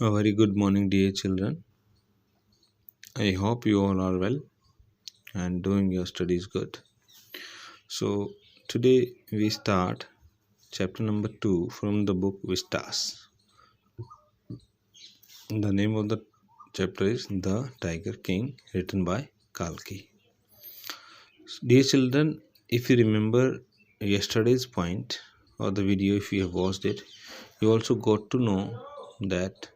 A very good morning, dear children. I hope you all are well and doing your studies good. So, today we start chapter number 2 from the book Vistas. The name of the chapter is The Tiger King, written by Kalki. Dear children, if you remember yesterday's point or the video, if you have watched it, you also got to know that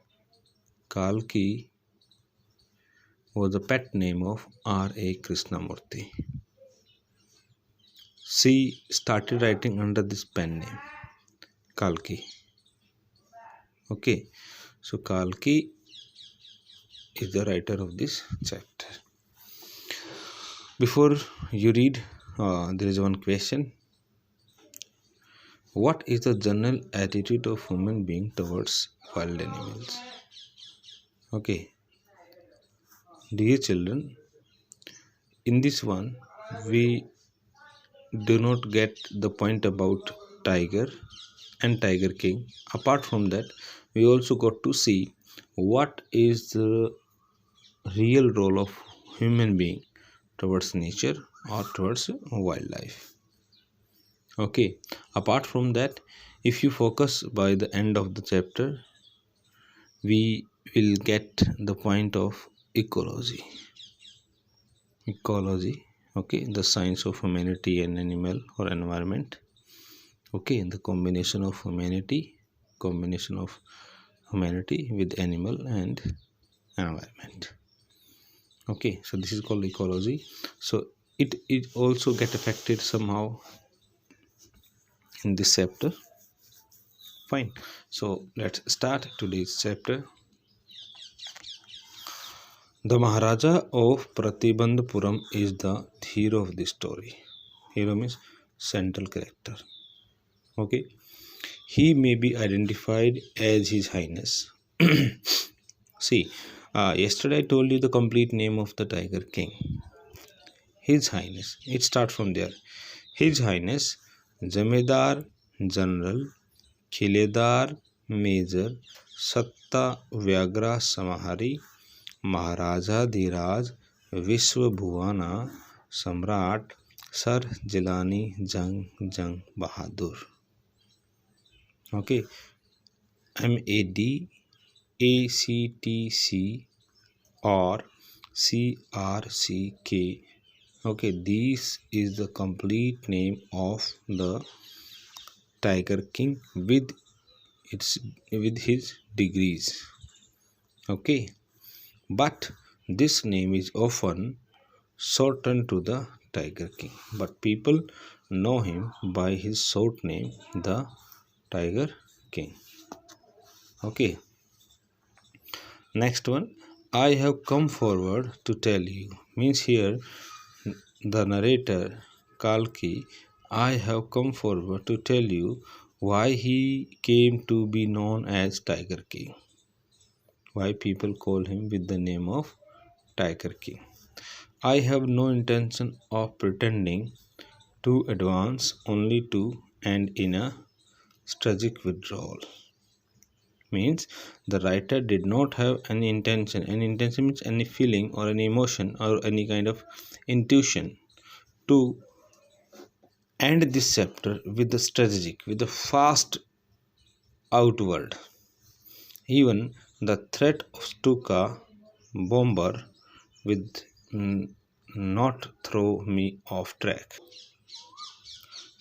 Kalki was the pet name of R.A. Krishnamurti. She started writing under this pen name, Kalki. Okay, so Kalki is the writer of this chapter. Before you read, there is one question. What is the general attitude of human being towards wild animals? Okay, dear children, in this one, we do not get the point about tiger and tiger king. Apart from that, we also got to see what is the real role of human being towards nature or towards wildlife. Okay, apart from that, if you focus by the end of the chapter, we will get the point of ecology. Okay, the science of humanity and animal or environment. Okay, the combination of humanity with animal and environment. Okay, so this is called ecology. So it also get affected somehow in this chapter. Fine, so let's start today's chapter. The Maharaja of Pratibandhapuram is the hero of this story. Hero means central character. Okay, he may be identified as His Highness. See, yesterday I told you the complete name of the Tiger King. His Highness. It starts from there. His Highness Jamedar General खिलेदार major सत्ता व्याग्रा समाहारी महाराजाधिराज विश्वभुवाना सम्राट sir Jilani जंग जंग बहादुर. Okay, MADACTC or CRCK. Okay, this is the complete name of the Tiger King with his degrees. Okay, but this name is often shortened to the Tiger King, but people know him by his short name, the Tiger King. Okay, next one. I have come forward to tell you, means here the narrator Kalki, I have come forward to tell you why he came to be known as Tiger King, why people call him with the name of Tiger King. I have no intention of pretending to advance, only to end in a tragic withdrawal. Means the writer did not have any intention. Any intention means any feeling or any emotion or any kind of intuition to end this chapter with the strategic, with the fast outward. Even the threat of Stuka bomber with not throw me off track.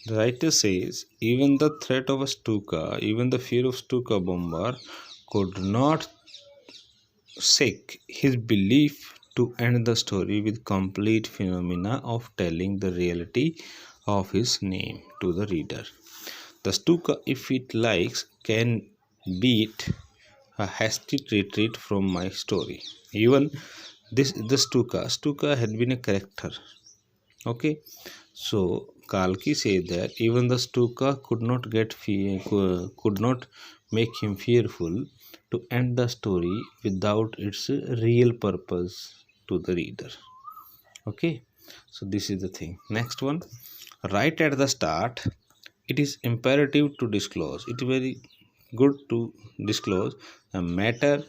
The writer says even the threat of a Stuka, even the fear of Stuka bomber could not shake his belief to end the story with complete phenomena of telling the reality of his name to the reader. The Stuka, if it likes, can beat a hasty retreat from my story. Even the Stuka had been a character. Okay, so Kalki said that even the Stuka could not make him fearful to end the story without its real purpose to the reader. Okay, so this is the thing. Next one, right at the start, it is imperative to disclose. It is very good to disclose a matter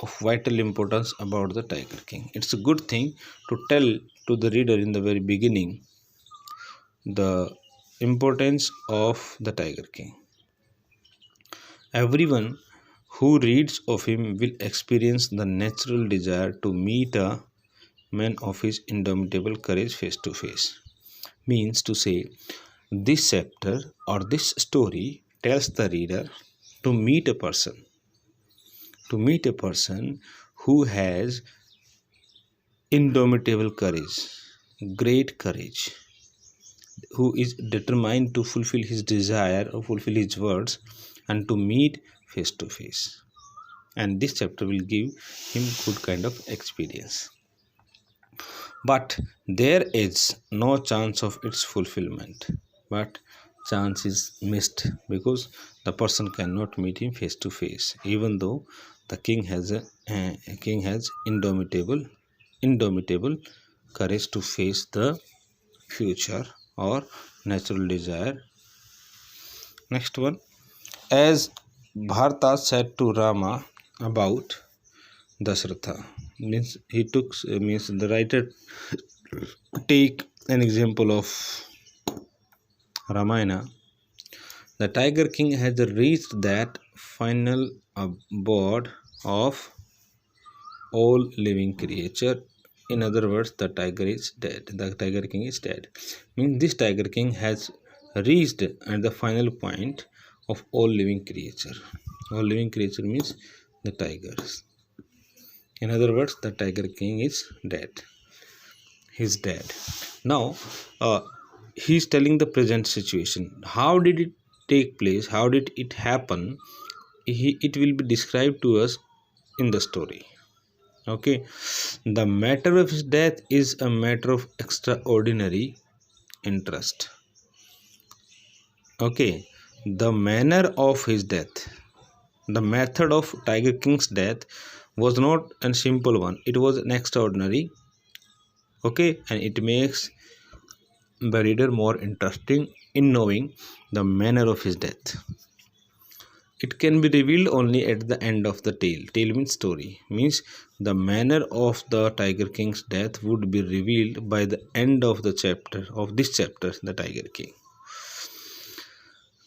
of vital importance about the Tiger King. It's a good thing to tell to the reader in the very beginning the importance of the Tiger King. Everyone who reads of him will experience the natural desire to meet a man of his indomitable courage face to face. Means to say, this chapter or this story tells the reader to meet a person who has indomitable courage, great courage, who is determined to fulfill his desire or fulfill his words and to meet face to face. And this chapter will give him good kind of experience. But there is no chance of its fulfillment. But chance is missed because the person cannot meet him face to face, even though the king has indomitable courage to face the future or natural desire. Next one, as Bharata said to Rama about Dasharatha, means the writer take an example of Ramayana. The Tiger King has reached that final abode of all living creature. In other words, the tiger is dead. The Tiger King is dead. Means this Tiger King has reached at the final point of all living creature. All living creature means the tigers. In other words, the Tiger King is dead. He's dead. Now, he's telling the present situation. How did it take place? How did it happen? It will be described to us in the story. Okay, the matter of his death is a matter of extraordinary interest. Okay, the manner of his death, the method of Tiger King's death was not a simple one. It was an extraordinary. Okay, and it makes the reader more interesting in knowing the manner of his death. It can be revealed only at the end of the tale. Tale means story. Means the manner of the Tiger King's death would be revealed by the end of the chapter, of this chapter, the Tiger King.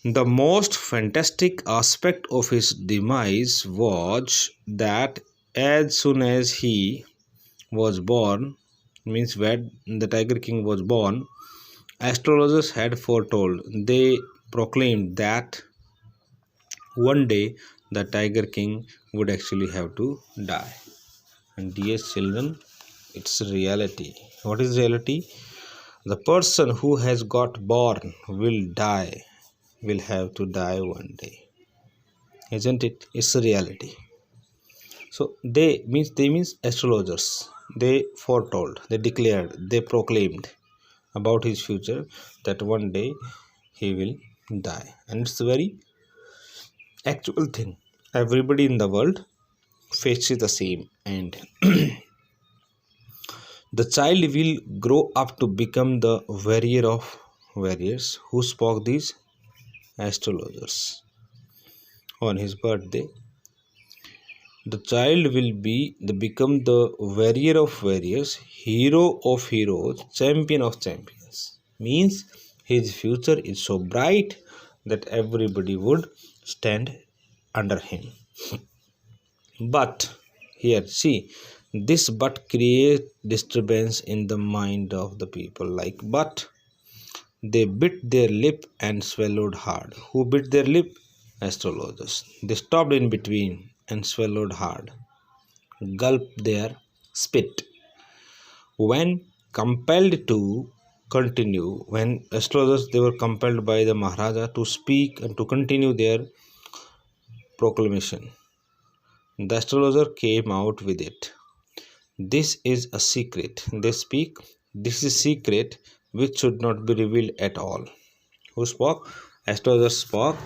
The most fantastic aspect of his demise was that as soon as he was born, means when the Tiger King was born, astrologers had foretold, they proclaimed that one day the Tiger King would actually have to die. And dear children, it's reality. What is reality? The person who has got born will die, will have to die one day. Isn't it? It's a reality. So they means astrologers. They foretold, they declared, they proclaimed about his future that one day he will die. And it's a very actual thing. Everybody in the world faces the same end. The child will grow up to become the warrior of warriors. Who spoke these? Astrologers. On his birthday, the child will become the warrior of warriors, hero of heroes, champion of champions. Means his future is so bright that everybody would stand under him. But here, see, this but create disturbance in the mind of the people. Like, but they bit their lip and swallowed hard. Who bit their lip? Astrologers. They stopped in between and swallowed hard, gulped their spit. When compelled to continue, when astrologers they were compelled by the Maharaja to speak and to continue their proclamation, the astrologer came out with it. This is a secret. They speak. This is secret which should not be revealed at all. Who spoke? Astrologer spoke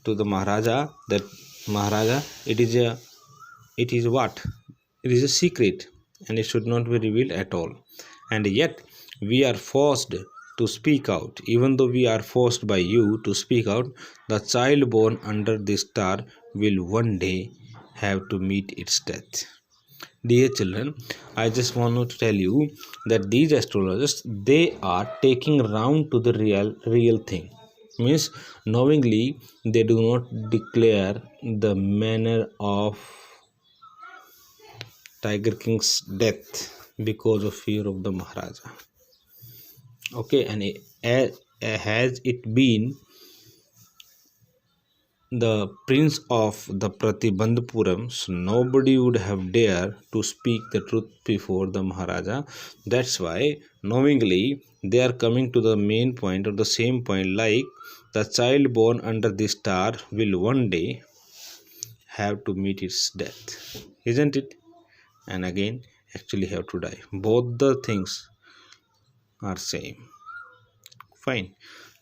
to the Maharaja that Maharaja, it is what? It is a secret and it should not be revealed at all. And yet we are forced to speak out. Even though we are forced by you to speak out, the child born under this star will one day have to meet its death. Dear children, I just want to tell you that these astrologers, they are taking round to the real thing. Means knowingly they do not declare the manner of Tiger King's death because of fear of the Maharaja. Okay, and has it been the prince of the Pratibandhpuram, so nobody would have dared to speak the truth before the Maharaja. That's why knowingly they are coming to the main point or the same point, like the child born under this star will one day have to meet its death, isn't it? And again actually have to die. Both the things are same. Fine.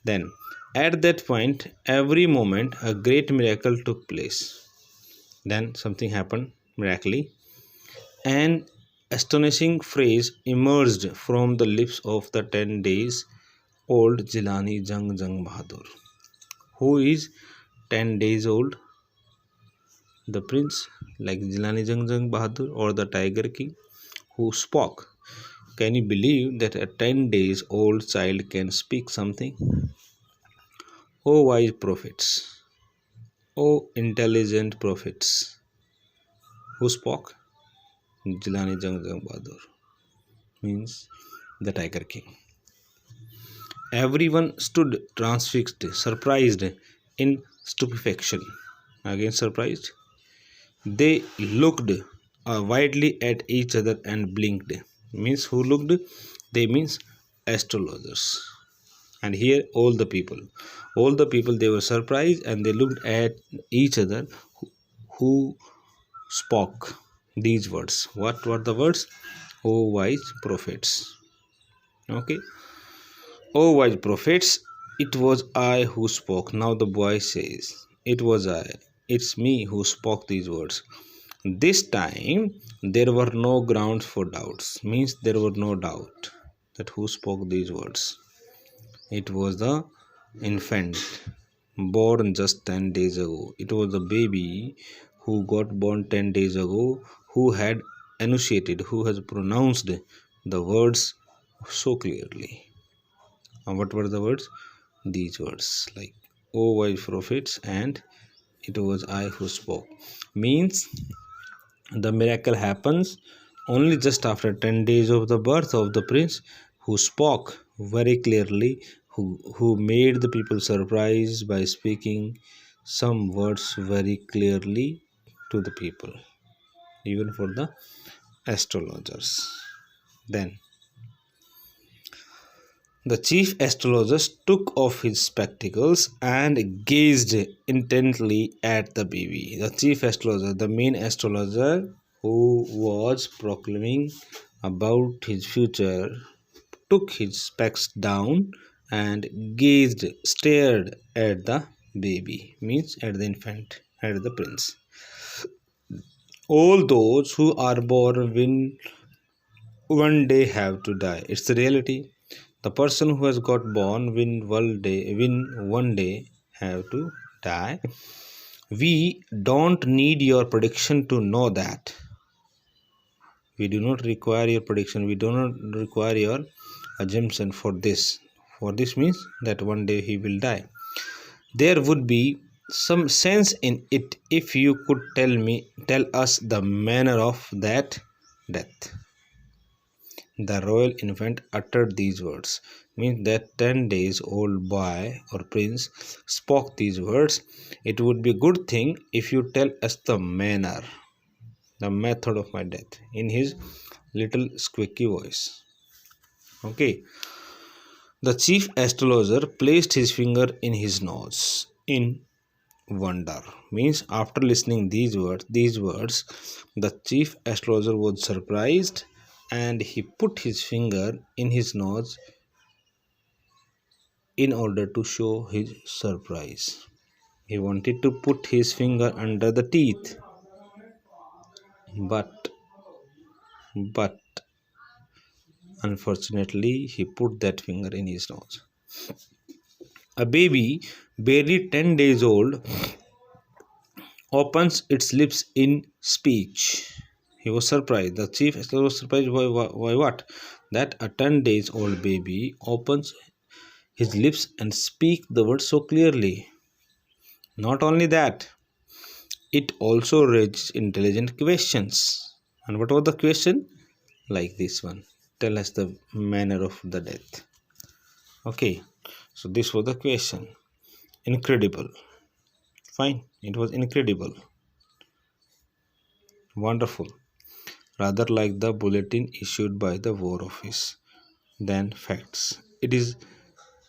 Then at that point, every moment a great miracle took place. Then something happened miraculously. An astonishing phrase emerged from the lips of the 10 days old Jilani Jung Jung Bahadur. Who is 10 days old? The prince, like Jilani Jung Jung Bahadur or the Tiger King, who spoke. Can you believe that a 10 days old child can speak something? O wise prophets, O intelligent prophets, who spoke? Jilani Jung Jung Bahadur, means the Tiger King. Everyone stood transfixed, surprised, in stupefaction. Again, surprised. They looked widely at each other and blinked. Means who looked? They means astrologers. And here all the people they were surprised and they looked at each other who spoke these words. What were the words? O wise prophets. Okay. O wise prophets, it was I who spoke. Now the boy says, it was I. It's me who spoke these words. This time there were no grounds for doubts. Means there were no doubt that who spoke these words. It was the infant born just 10 days ago. It was the baby who got born 10 days ago, who had enunciated, who has pronounced the words so clearly. And what were the words? These words, like, O wise prophets, and it was I who spoke. Means the miracle happens only just after 10 days of the birth of the prince, who spoke very clearly, who made the people surprised by speaking some words very clearly to the people, even for the astrologers. Then the chief astrologer took off his spectacles and gazed intently at the baby. The chief astrologer, the main astrologer who was proclaiming about his future, took his specs down and stared at the baby, means at the infant, at the prince. All those who are born will one day have to die. It's the reality. The person who has got born will one day have to die. We don't need your prediction to know that. We do not require your prediction. We do not require your assumption for this. For this means that one day he will die. There would be some sense in it if you could tell us the manner of that death. The royal infant uttered these words, means that 10 days old boy or prince spoke these words. It would be a good thing if you tell us the manner, the method of my death, in his little squeaky voice. Okay. The chief astrologer placed his finger in his nose in wonder. Means after listening these words, the chief astrologer was surprised and he put his finger in his nose in order to show his surprise. He wanted to put his finger under the teeth, but unfortunately he put that finger in his nose. A baby barely 10 days old opens its lips in speech. He was surprised. The chief astrologer was surprised by what? That a 10 days old baby opens his lips and speak the word so clearly. Not only that, it also raised intelligent questions. And what was the question? Like this one. Tell us the manner of the death. Okay, so this was the question. Incredible. Fine, it was incredible. Wonderful. Rather like the bulletin issued by the War Office than facts. It is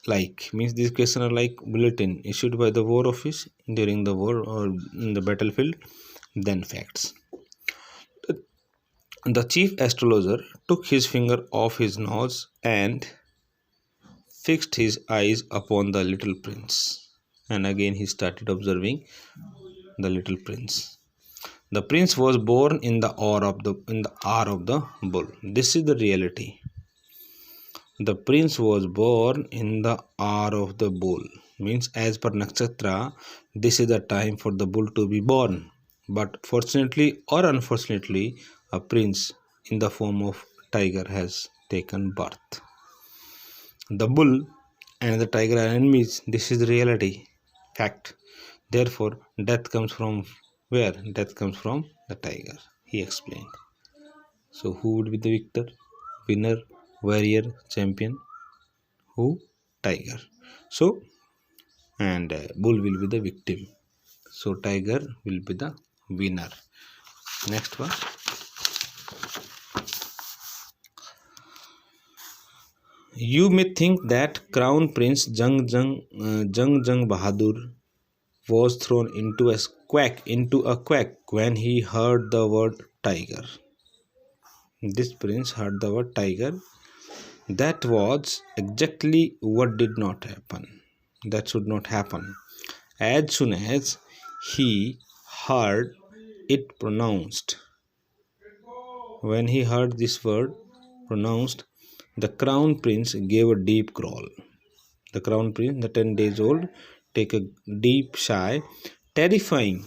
like, means these questions are like bulletin issued by the War Office during the war or in the battlefield than facts. The chief astrologer took his finger off his nose and fixed his eyes upon the little prince. And again he started observing the little prince. The prince was born in the hour of the bull. This is the reality. The prince was born in the hour of the bull. Means as per nakshatra, this is the time for the bull to be born. But fortunately or unfortunately, a prince in the form of tiger has taken birth. The bull and the tiger are enemies. This is the reality. Fact. Therefore, death comes from where? Death comes from the tiger. He explained. So, who would be the victor? Winner, warrior, champion? Who? Tiger. So, and bull will be the victim. So, tiger will be the winner. Next one. You may think that Crown Prince Jung Bahadur was thrown into a quack when he heard the word tiger. This prince heard the word tiger. That was exactly what did not happen. That should not happen. As soon as he heard it pronounced, when he heard this word pronounced, the crown prince gave a deep growl. The crown prince, the 10 days old, take a deep sigh. Terrifying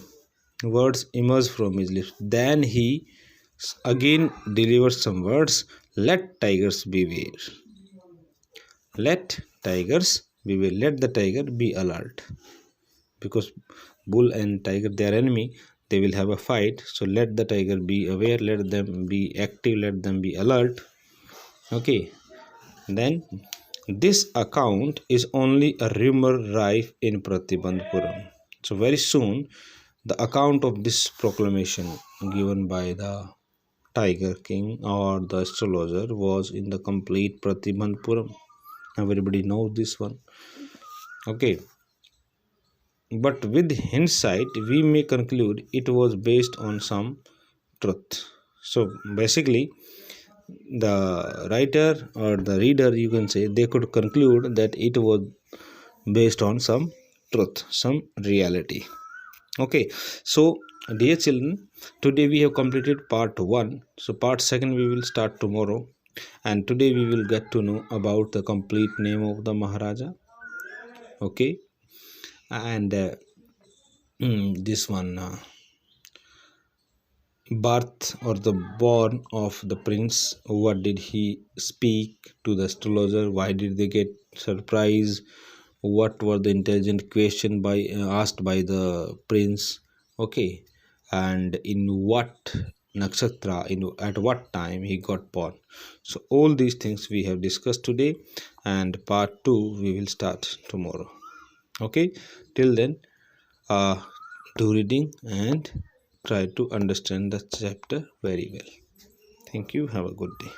words emerged from his lips. Then he again delivered some words. Let tigers beware. Let tigers beware. Let the tiger be alert. Because bull and tiger, they are enemy. They will have a fight. So let the tiger be aware. Let them be active. Let them be alert. Okay. Then this account is only a rumor rife in Pratibandhpuram. So very soon the account of this proclamation given by the Tiger King or the astrologer was in the complete Pratibandhpuram. Everybody knows this one. Okay. But with hindsight, we may conclude it was based on some truth. So basically, the writer or the reader, you can say, they could conclude that it was based on some truth, some reality. Okay, so dear children, today we have completed part 1. So part 2 we will start tomorrow, and today we will get to know about the complete name of the Maharaja. Okay, and this one birth or the born of the prince. What did he speak to the astrologer? Why did they get surprised? What were the intelligent question by asked by the prince? Okay, and in what nakshatra, at what time he got born. So all these things we have discussed today, and part 2 we will start tomorrow. Okay, till then do reading and try to understand the chapter very well. Thank you. Have a good day.